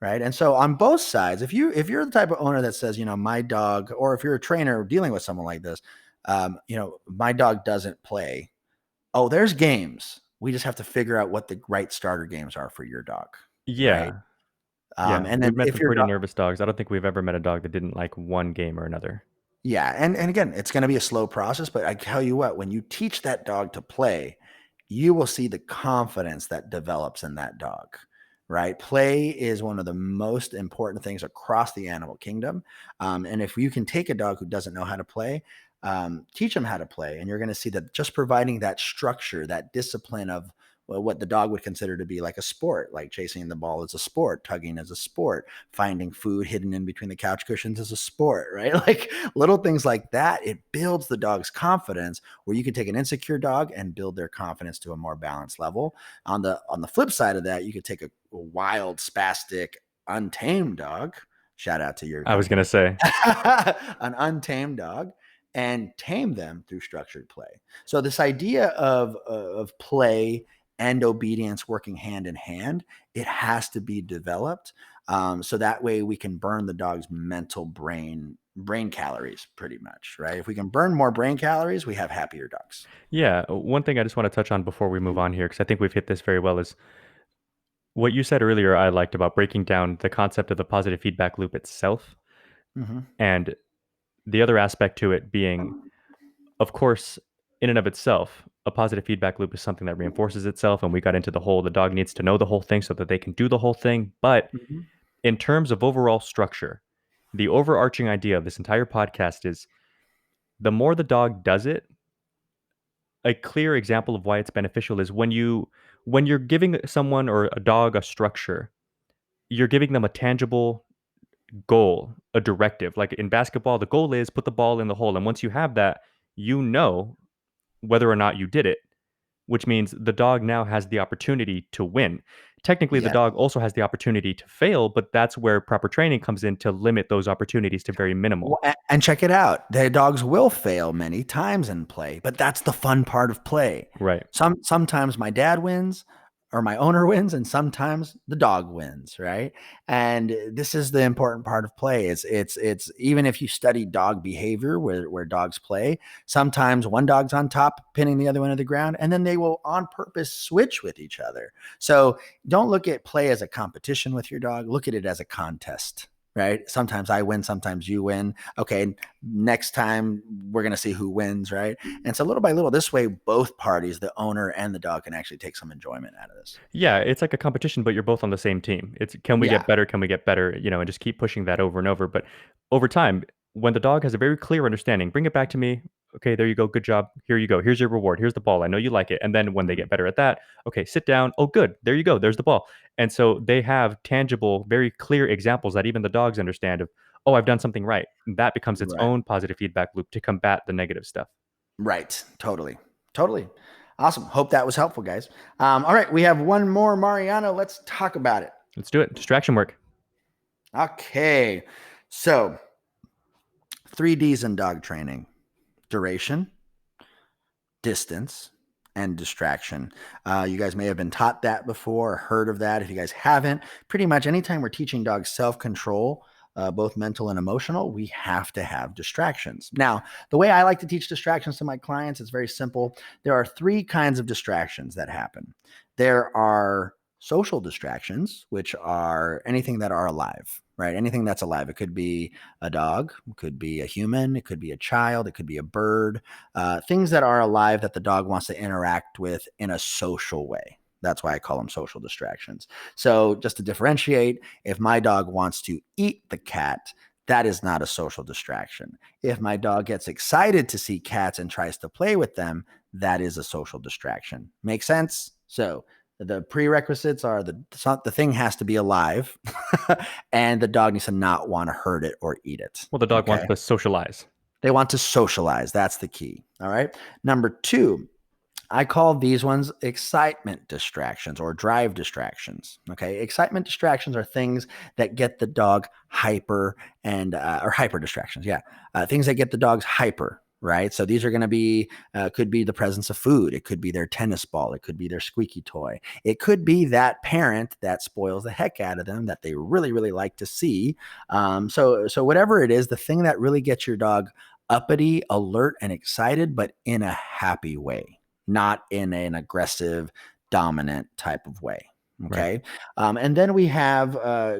Right. And so on both sides, if you're the type of owner that says, my dog, or if you're a trainer dealing with someone like this, my dog doesn't play. Oh, there's games. We just have to figure out what the right starter games are for your dog. Right. Yeah. Yeah. And We've then met if some your pretty dog, nervous dogs. I don't think we've ever met a dog that didn't like one game or another. yeah. And again, it's going to be a slow process, but I tell you what, when you teach that dog to play, you will see the confidence that develops in that dog. right? Play is one of the most important things across the animal kingdom. And if you can take a dog who doesn't know how to play, teach them how to play, and you're going to see that just providing that structure, that discipline of, well, what the dog would consider to be like a sport, like chasing the ball is a sport, tugging is a sport, finding food hidden in between the couch cushions is a sport, right? Like little things like that, it builds the dog's confidence, where you can take an insecure dog and build their confidence to a more balanced level. On the flip side of that, you could take a wild, spastic, untamed dog. Shout out to your I was dog, going to say, an untamed dog, and tame them through structured play. So this idea of play and obedience working hand in hand, it has to be developed. So that way we can burn the dog's mental brain calories pretty much, right? If we can burn more brain calories, we have happier dogs. yeah, one thing I just want to touch on before we move on here, because I think we've hit this very well, is what you said earlier. I liked about breaking down the concept of the positive feedback loop itself, Mm-hmm. and the other aspect to it being, of course, in and of itself, a positive feedback loop is something that reinforces itself. And we got into the whole, the dog needs to know the whole thing so that they can do the whole thing. But Mm-hmm. in terms of overall structure, the overarching idea of this entire podcast is the more the dog does it, a clear example of why it's beneficial is when you're giving someone or a dog a structure, you're giving them a tangible goal, a directive. Like in basketball, the goal is put the ball in the hole. And once you have that, you know whether or not you did it, which means the dog now has the opportunity to win. Technically, the Yes. dog also has the opportunity to fail, but that's where proper training comes in to limit those opportunities to very minimal. And check it out. The dogs will fail many times in play, but that's the fun part of play. Right. Sometimes my dad wins or my owner wins, and sometimes the dog wins, right? And this is the important part of play. It's even if you study dog behavior where dogs play, sometimes one dog's on top, pinning the other one to the ground, and then they will on purpose switch with each other. So don't look at play as a competition with your dog. Look at it as a contest, right? Sometimes I win, sometimes you win. Okay, next time we're going to see who wins, right? And so little by little, this way, both parties, the owner and the dog, can actually take some enjoyment out of this. Yeah, it's like a competition, but you're both on the same team. It's can we Yeah. get better? Can we get better? And just keep pushing that over and over. But over time, when the dog has a very clear understanding, bring it back to me. Okay, there you go. Good job. Here you go. Here's your reward. Here's the ball. I know you like it. And then when they Mhm. get better at that, okay, sit down. Oh, good. There you go. There's the ball. And so they have tangible, very clear examples that even the dogs understand of, oh, I've done something right. And that becomes its Right. own positive feedback loop to combat the negative stuff. Right. Totally. Totally. Awesome. Hope that was helpful, guys. All right. We have one more, Mariano. Let's talk about it. Let's do it. Distraction work. Okay. So, 3Ds in dog training: duration, distance, and distraction. You guys may have been taught that before or heard of that. If you guys haven't, pretty much anytime we're teaching dogs self-control, both mental and emotional, we have to have distractions. Now, the way I like to teach distractions to my clients is very simple. There are three kinds of distractions that happen. There are social distractions, which are anything that are alive, right? Anything that's alive. It could be a dog, it could be a human, it could be a child, it could be a bird, things that are alive that the dog wants to interact with in a social way. That's why I call them social distractions. So, just to differentiate, if my dog wants to eat the cat, that is not a social distraction. If my dog gets excited to see cats and tries to play with them, that is a social distraction. Make sense? So, the prerequisites are the thing has to be alive and the dog needs to not want to hurt it or eat it. Well, the dog wants Okay. to socialize. They want to socialize. That's the key. All right. Number two, I call these ones excitement distractions or drive distractions. Okay. Excitement distractions are things that get the dog hyper or hyper distractions. Yeah. Things that get the dogs hyper. Right. So these are going to be, could be the presence of food. It could be their tennis ball. It could be their squeaky toy. It could be that parent that spoils the heck out of them that they really, really like to see. So whatever it is, the thing that really gets your dog uppity, alert, and excited, but in a happy way, not in an aggressive, dominant type of way. Right. Okay. And then we have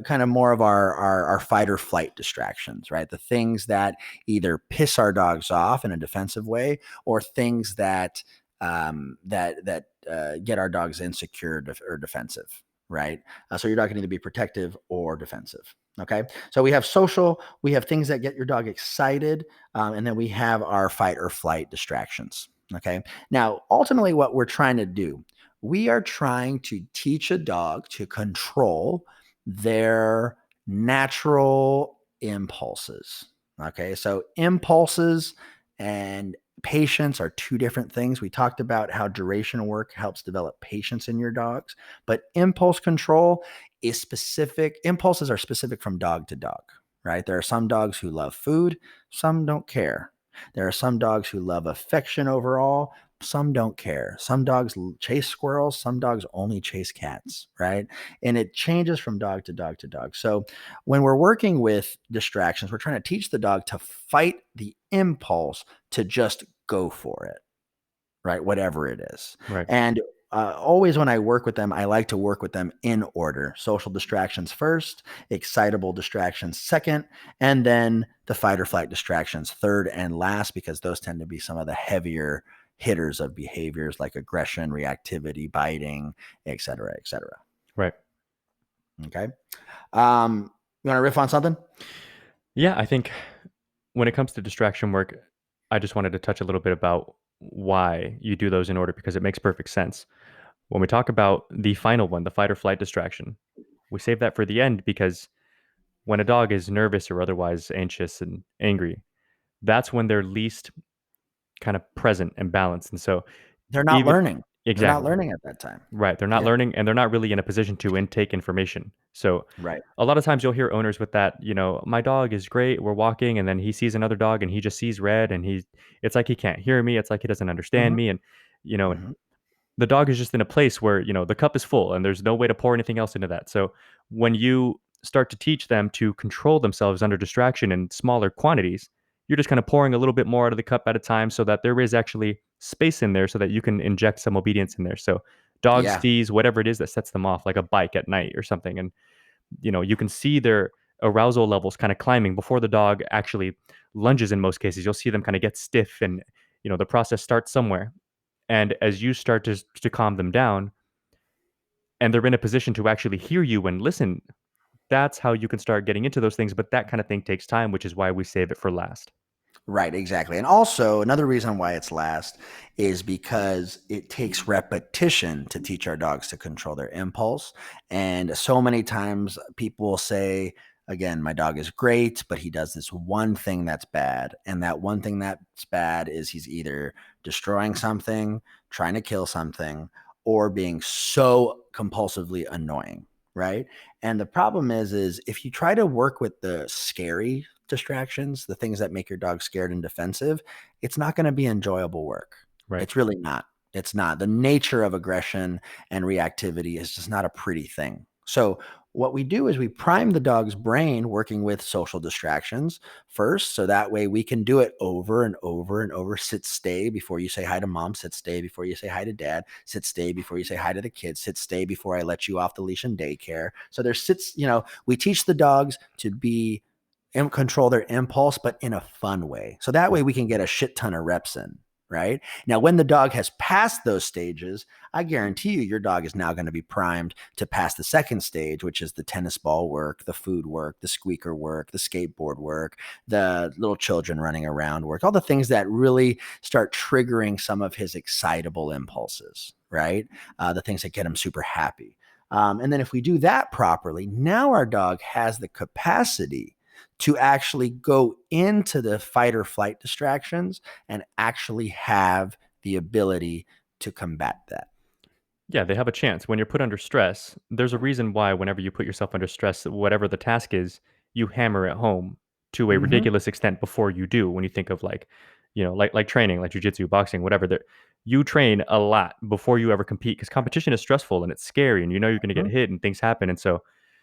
kind of more of our fight or flight distractions, right? The things that either piss our dogs off in a defensive way or things that get our dogs insecure or defensive. right? So your dog can either be protective or defensive. Okay. So we have social, we have things that get your dog excited, and then we have our fight or flight distractions. Okay. Now, ultimately, what we're trying to do, we are trying to teach a dog to control their natural impulses. Okay. So impulses and patience are two different things. We talked about how duration work helps develop patience in your dogs, but impulse control is specific. Impulses are specific from dog to dog, right? There are some dogs who love food, some don't care. There are some dogs who love affection overall, some don't care. Some dogs chase squirrels, some dogs only chase cats, right? And it changes from dog to dog to dog. So when we're working with distractions, we're trying to teach the dog to fight the impulse to just go for it, right? Whatever it is. Right. And always when I work with them, I like to work with them in order: social distractions first, excitable distractions second, and then the fight or flight distractions third and last, because those tend to be some of the heavier hitters of behaviors like aggression, reactivity, biting, et cetera, et cetera. Right. Okay. You want to riff on something? Yeah, I think when it comes to distraction work, I just wanted to touch a little bit about why you do those in order because it makes perfect sense. When we talk about the final one, the fight or flight distraction, we save that for the end because when a dog is nervous or otherwise anxious and angry, that's when they're least kind of present and balanced. And so, They're not even learning. They're not exactly learning at that time. right, they're not Yeah. learning and they're not really in a position to intake information. So, Right. a lot of times you'll hear owners with that, my dog is great. We're walking and then he sees another dog and he just sees red and it's like he can't hear me. It's like he doesn't understand Hmm. me. And Hmm. the dog is just in a place where the cup is full and there's no way to pour anything else into that. So when you start to teach them to control themselves under distraction in smaller quantities, you're just kind of pouring a little bit more out of the cup at a time so that there is actually space in there so that you can inject some obedience in there. So dog Yeah. sees whatever it is that sets them off, like a bike at night or something, and you can see their arousal levels kind of climbing before the dog actually lunges. In most cases you'll see them kind of get stiff, and the process starts somewhere. And as you start to calm them down and they're in a position to actually hear you and listen, that's how you can start getting into those things. But that kind of thing takes time, which is why we save it for last. Right, exactly. And also, another reason why it's last is because it takes repetition to teach our dogs to control their impulse. And so many times people will say, again, my dog is great, but he does this one thing that's bad. And that one thing that's bad is he's either destroying something, trying to kill something, or being so compulsively annoying. Right. And the problem is if you try to work with the scary distractions, the things that make your dog scared and defensive, it's not going to be enjoyable work. Right. It's really not. It's not. The nature of aggression and reactivity is just not a pretty thing. So, what we do is we prime the dog's brain working with social distractions first. So that way we can do it over and over and over. Sit, stay before you say hi to mom. Sit, stay before you say hi to dad. Sit, stay before you say hi to the kids. Sit, stay before I let you off the leash in daycare. So there's sits, we teach the dogs to be and control their impulse, but in a fun way. So that way we can get a shit ton of reps in, right? Now, when the dog has passed those stages, I guarantee you your dog is now going to be primed to pass the second stage, which is the tennis ball work, the food work, the squeaker work, the skateboard work, the little children running around work, all the things that really start triggering some of his excitable impulses, right? The things that get him super happy. And then if we do that properly, now our dog has the capacity to actually go into the fight or flight distractions and actually have the ability to combat that. Yeah, they have a chance. When you're put under stress, there's a reason why whenever you put yourself under stress, whatever the task is, you hammer it home to a Hmm. ridiculous extent before you do. When you think of like training, like jujitsu, boxing, whatever, you train a lot before you ever compete because competition is stressful and it's scary and you're going to get hit and things happen. And so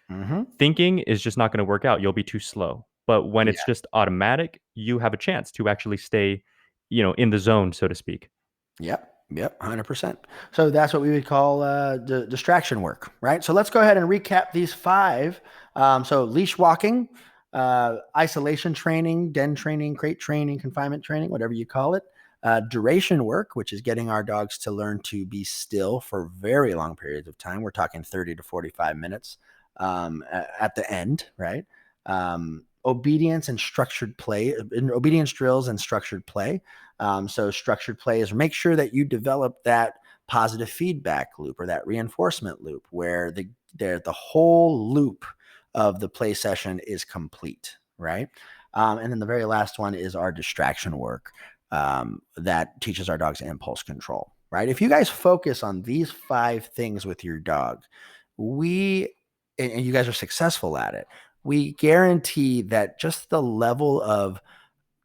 Hmm. thinking is just not going to work out. You'll be too slow. But when it's Yeah. just automatic, you have a chance to actually stay, in the zone, so to speak. Yep. Yep. 100%. So that's what we would call distraction work, right? So let's go ahead and recap these five. So leash walking, isolation training, den training, crate training, confinement training, whatever you call it. Duration work, which is getting our dogs to learn to be still for very long periods of time. We're talking 30 to 45 minutes at the end, right? Obedience and structured play, obedience drills and structured play. So structured play is make sure that you develop that positive feedback loop or that reinforcement loop where the whole loop of the play session is complete, right? And then the very last one is our distraction work that teaches our dogs impulse control, right? If you guys focus on these 5 things with your dog, and you guys are successful at it, we guarantee that just the level of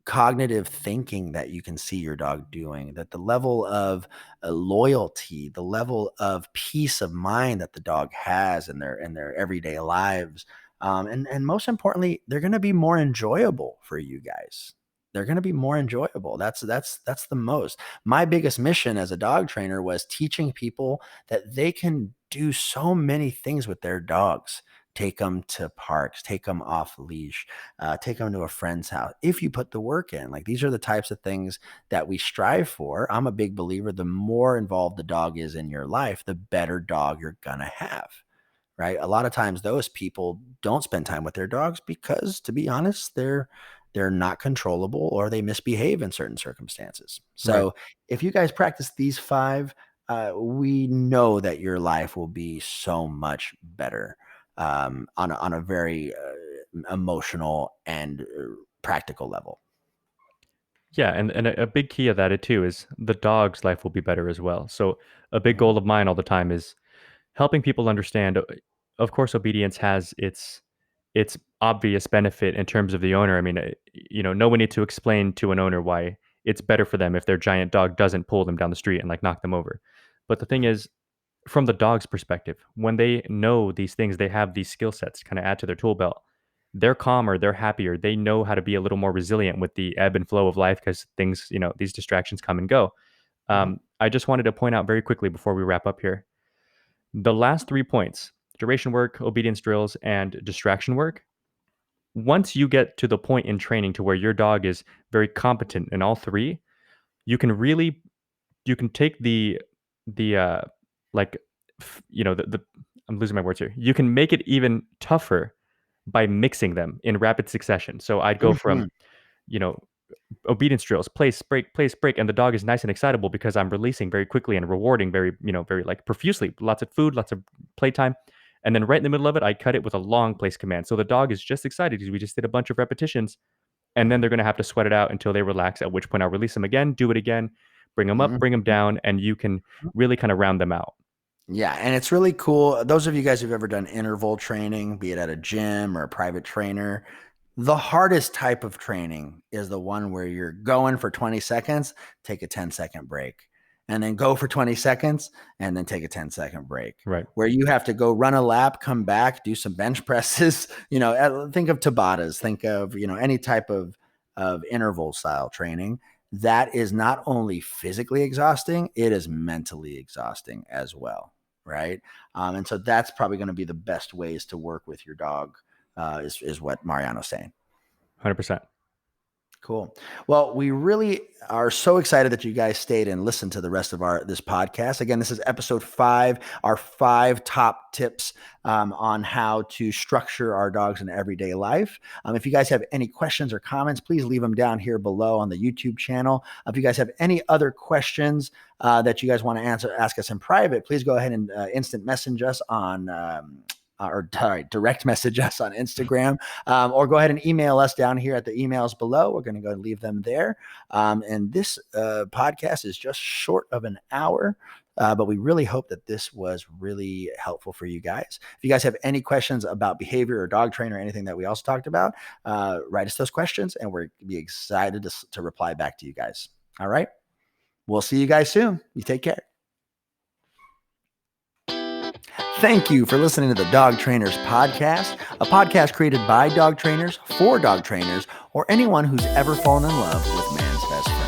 cognitive thinking that you can see your dog doing, that the level of loyalty, the level of peace of mind that the dog has in their everyday lives, and most importantly, they're going to be more enjoyable for you guys. They're going to be more enjoyable. That's the most. My biggest mission as a dog trainer was teaching people that they can do so many things with their dogs. Take them to parks, take them off leash, take them to a friend's house. If you put the work in, like these are the types of things that we strive for. I'm a big believer. The more involved the dog is in your life, the better dog you're going to have. Right. A lot of times those people don't spend time with their dogs because, to be honest, they're not controllable or they misbehave in certain circumstances. So Right. if you guys practice these 5, we know that your life will be so much better on a very emotional and practical level. Yeah, and a big key of that too is the dog's life will be better as well. So a big Mhm. goal of mine all the time is helping people understand. Of course, obedience has its obvious benefit in terms of the owner. I mean, no one need to explain to an owner why it's better for them if their giant dog doesn't pull them down the street and like knock them over. But the thing is, from the dog's perspective, when they know these things, they have these skill sets kind of add to their tool belt. They're calmer, they're happier, they know how to be a little more resilient with the ebb and flow of life because things, these distractions come and go. Mhm. I just wanted to point out very quickly before we wrap up here the last 3 points: duration work, obedience drills, and distraction work. Once you get to the point in training to where your dog is very competent in all three, you can really you can take the like the I'm losing my words here. You can make it even tougher by mixing them in rapid succession. So I'd go from, Mhm. you know, obedience drills, place, break, and the dog is nice and excitable because I'm releasing very quickly and rewarding very like profusely, lots of food, lots of playtime. And then right in the middle of it, I cut it with a long place command. So the dog is just excited because we just did a bunch of repetitions, and then Mhm. they're going to have to sweat it out until they relax, at which point I'll release them again, do it again, bring them up, Mhm. bring them down, and you can really kind of round them out. Yeah, and it's really cool. Those of you guys who've ever done interval training, be it at a gym or a private trainer, the hardest type of training is the one where you're going for 20 seconds, take a 10-second break, and then go for 20 seconds and then take a 10-second break. Right. Where you have to go run a lap, come back, do some bench presses, think of Tabatas, think of, any type of interval style training. That is not only physically exhausting, it is mentally exhausting as well. Right. And so that's probably going to be the best ways to work with your dog, is what Mariano's saying. 100%. Cool. Well, we really are so excited that you guys stayed and listened to the rest of this podcast. Again, this is episode 5, our 5 top tips on how to structure our dogs in everyday life. If you guys have any questions or comments, please leave them down here below on the YouTube channel. If you guys have any other questions that you guys want to ask us in private, please go ahead and instant message us on direct message us on Instagram, or go ahead and email us down here at the emails below. We're going to go and leave them there. And this podcast is just short of an hour. But we really hope that this was really helpful for you guys. If you guys have any questions about behavior or dog train or anything that we also talked about, write us those questions and we're be excited to reply back to you guys. All right. We'll see you guys soon. You take care. Thank you for listening to the Dog Trainers Podcast, a podcast created by dog trainers for dog trainers or anyone who's ever fallen in love with man's best friend.